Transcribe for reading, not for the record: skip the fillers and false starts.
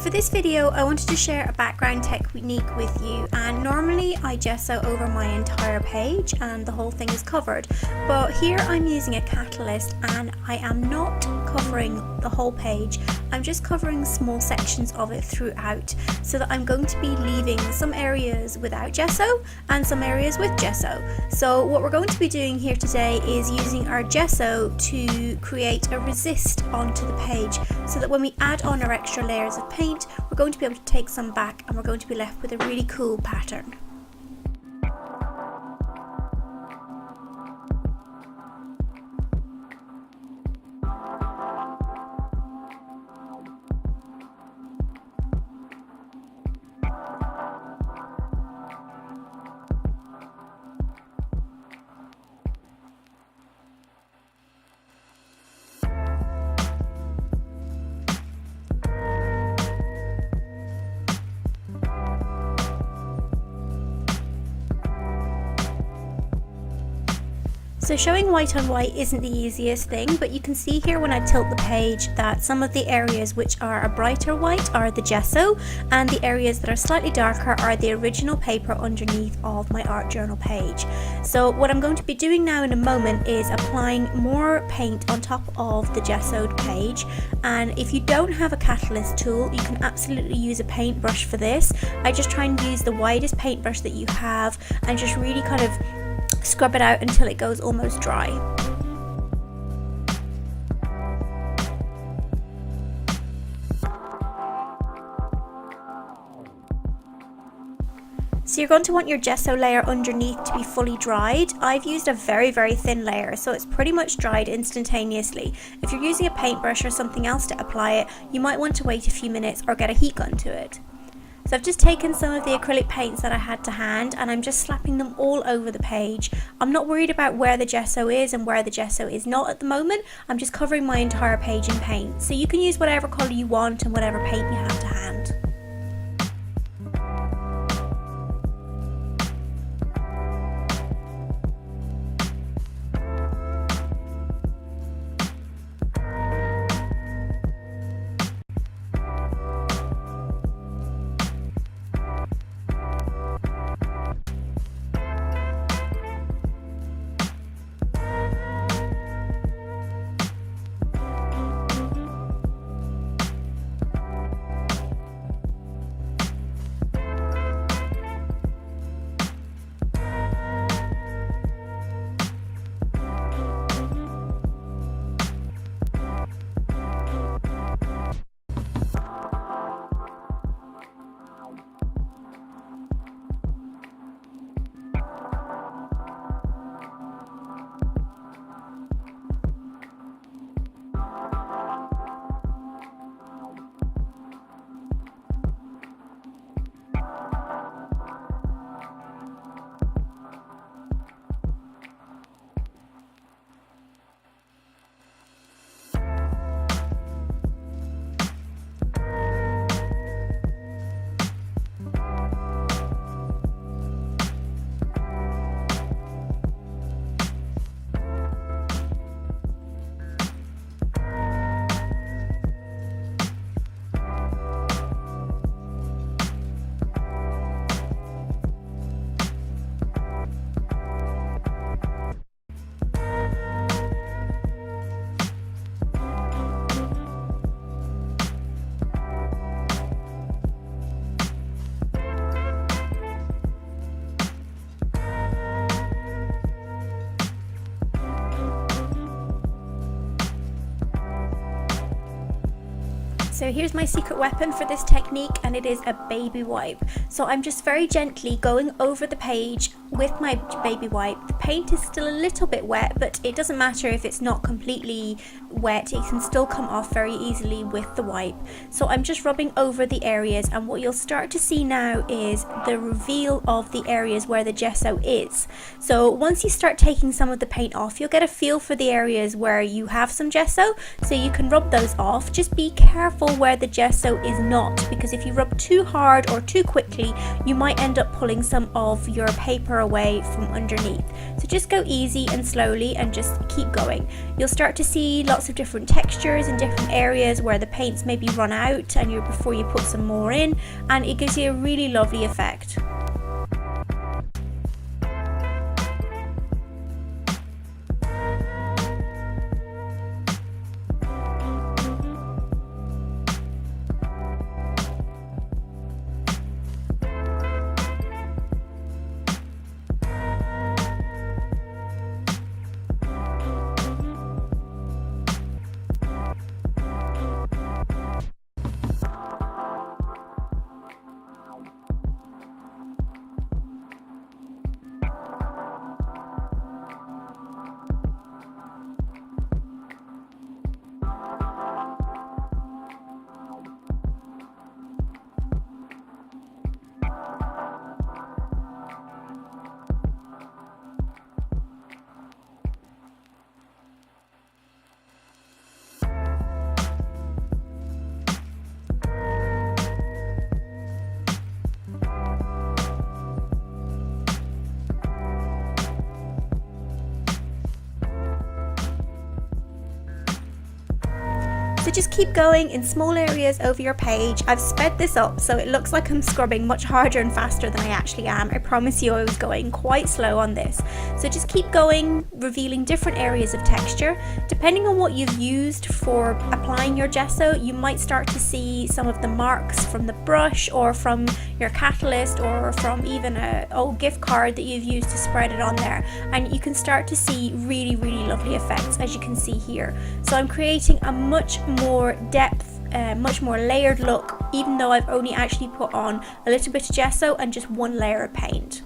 For this video, I wanted to share a background technique with you, and normally I gesso over my entire page and the whole thing is covered, but here I'm using a catalyst and I am not covering the whole page. I'm just covering small sections of it throughout, so that I'm going to be leaving some areas without gesso and some areas with gesso. So what we're going to be doing here today is using our gesso to create a resist onto the page, so that when we add on our extra layers of paint, we're going to be able to take some back and we're going to be left with a really cool pattern. So showing white on white isn't the easiest thing, but you can see here when I tilt the page that some of the areas which are a brighter white are the gesso, and the areas that are slightly darker are the original paper underneath of my art journal page. So what I'm going to be doing now in a moment is applying more paint on top of the gessoed page, and if you don't have a catalyst tool, you can absolutely use a paintbrush for this. I just try and use the widest paintbrush that you have and just really kind of scrub it out until it goes almost dry. So you're going to want your gesso layer underneath to be fully dried. I've used a very thin layer, so it's pretty much dried instantaneously. If you're using a paintbrush or something else to apply it, you might want to wait a few minutes or get a heat gun to it. So I've just taken some of the acrylic paints that I had to hand and I'm just slapping them all over the page. I'm not worried about where the gesso is and where the gesso is not at the moment. I'm just covering my entire page in paint. So you can use whatever colour you want and whatever paint you have to hand. So here's my secret weapon for this technique, and it is a baby wipe. So I'm just very gently going over the page with my baby wipe. The paint is still a little bit wet, but it doesn't matter if it's not completely wet, it can still come off very easily with the wipe. So I'm just rubbing over the areas, and what you'll start to see now is the reveal of the areas where the gesso is. So once you start taking some of the paint off, you'll get a feel for the areas where you have some gesso, so you can rub those off. Just be careful careful where the gesso is not, because if you rub too hard or too quickly, you might end up pulling some of your paper away from underneath. So just go easy and slowly and just keep going. You'll start to see lots of different textures in different areas where the paints maybe run out and before you put some more in, and it gives you a really lovely effect. So just keep going in small areas over your page. I've sped this up so it looks like I'm scrubbing much harder and faster than I actually am. I promise you I was going quite slow on this. So just keep going, revealing different areas of texture. Depending on what you've used for applying your gesso, you might start to see some of the marks from the brush or from your catalyst or from even an old gift card that you've used to spread it on there. And you can start to see really, really lovely effects, as you can see here. So I'm creating a much more depth, much more layered look, even though I've only actually put on a little bit of gesso and just one layer of paint.